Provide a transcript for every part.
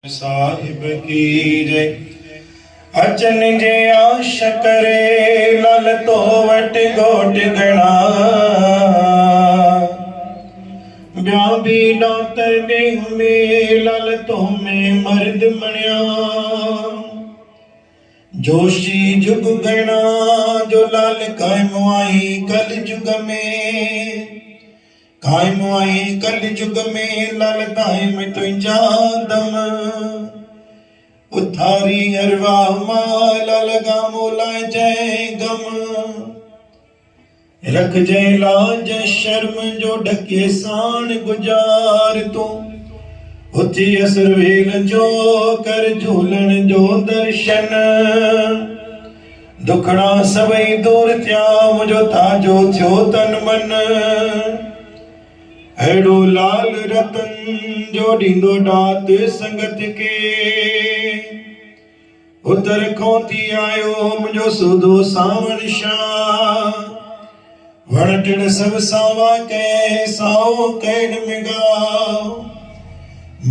साहिब की जय। अचन जे आश करे लल तो वट गोट गणा ब्या भी डॉक्टर देह में लल तो में मर्द मणिया जोशी जुग गणा जो लाल कायम आई कल जुग में कायम आई कल जुग में लाल दाइम तुझा दम उथारी अरवा माला लगा मोला जय गम रख जय लाज शर्म जो ढके सान गुजार तू उथी असर वेल जो कर झूलन जो दर्शन दुखड़ा सभई दूर थिया मुझो ताजो थियो तन मन हेड़ो लाल रतन जो डींदो डात संगत के उतर खोती आयो मुझो सुधो सावन शाह वणटिण सब सावा के साओ कैड में गाओ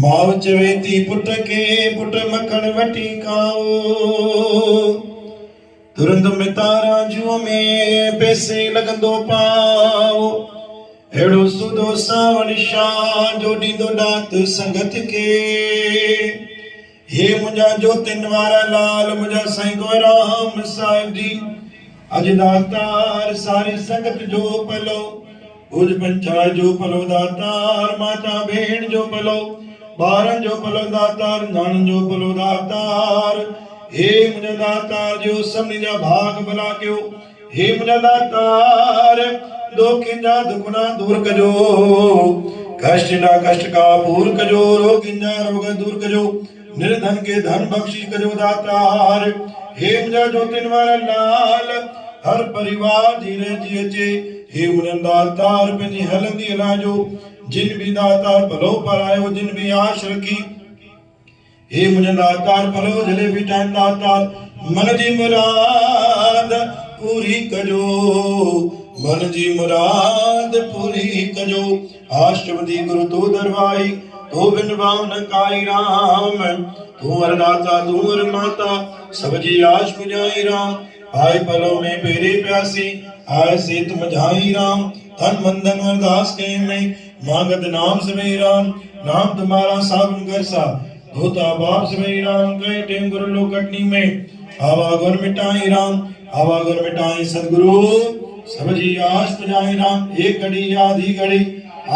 माव चवेती पुट के पुट मखण वटी खाओ तुरंत में तारा जुओ में पैसे लगंदो पाओ हेड़ो सुधो सावन शाह जो डींदो डात संगत के हे मुझा जोतिन वारा लाल मुझा साईं गोराम साहिब जी अज दातार सारी संगत जो पलो भुज पंचायत जो पलो दातार माता भेण जो पलो बारन जो पलो दातार नान जो पलो दातार हे मुझा दातार जो सभिनी जा भाग भला कयो हे मुझा दातार दोखिन जा दुखना दूर कजो कष्ट ना कष्ट का पूर कजो रोगिन जा रोग दूर कजो निर्धन के धन बख्शी कजो दातार हे मुझा ज्योतिन वाला लाल हर परिवार जीने जी अचे हे मुझा दातार पंहिंजी हलंदी हलाजो जिन भी दातार भलो पर आयो जिन भी आश रखी हे मुझा दातार भलो जले भी टाइम दातार मन जी मुराद पूरी कजो मन जी मुराद पूरी कजो अष्टपदी गुरु तो दरवाई तो बिन भावन काई राम तू वरदाता तू वर माता सब जी आश बुझाई राम आए पलों में पेरे प्यासी आए से तुम जाई राम तन मंदन वरदास के में मांगत नाम सवे राम नाम तुम्हारा साबन कर सा धोता बाप सवे राम कहे टेम गुरु लो कटनी में आवा गुर मिटाई राम आवा गुर मिटाई सदगुरु सब जी आश बुझाई राम एक घड़ी आधी घड़ी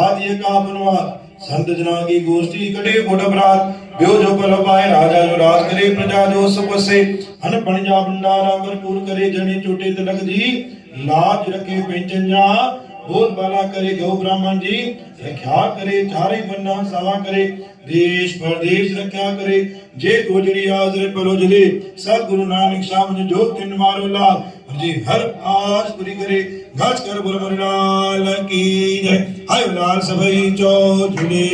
आदि का बनवाद संत जना की गोष्ठी कटे कोट अपराध ब्यो जो पल पाए राजा जो राज करे प्रजा जो सुख से अन पणजा भंडारा भरपूर करे जने चोटे तिलक जी लाज रखे पेंचन जा बोल बाला करे गौ ब्राह्मण जी रक्षा करे चारे बन्ना सावा करे देश परदेश रक्षा करे जे गोजरी आजरे पलो जले सतगुरु नानक सामने जो तिन मारो लाल जी हर आस पूरी करे गज कर बोल मरलाल की जय हाय लाल सभई चो झूले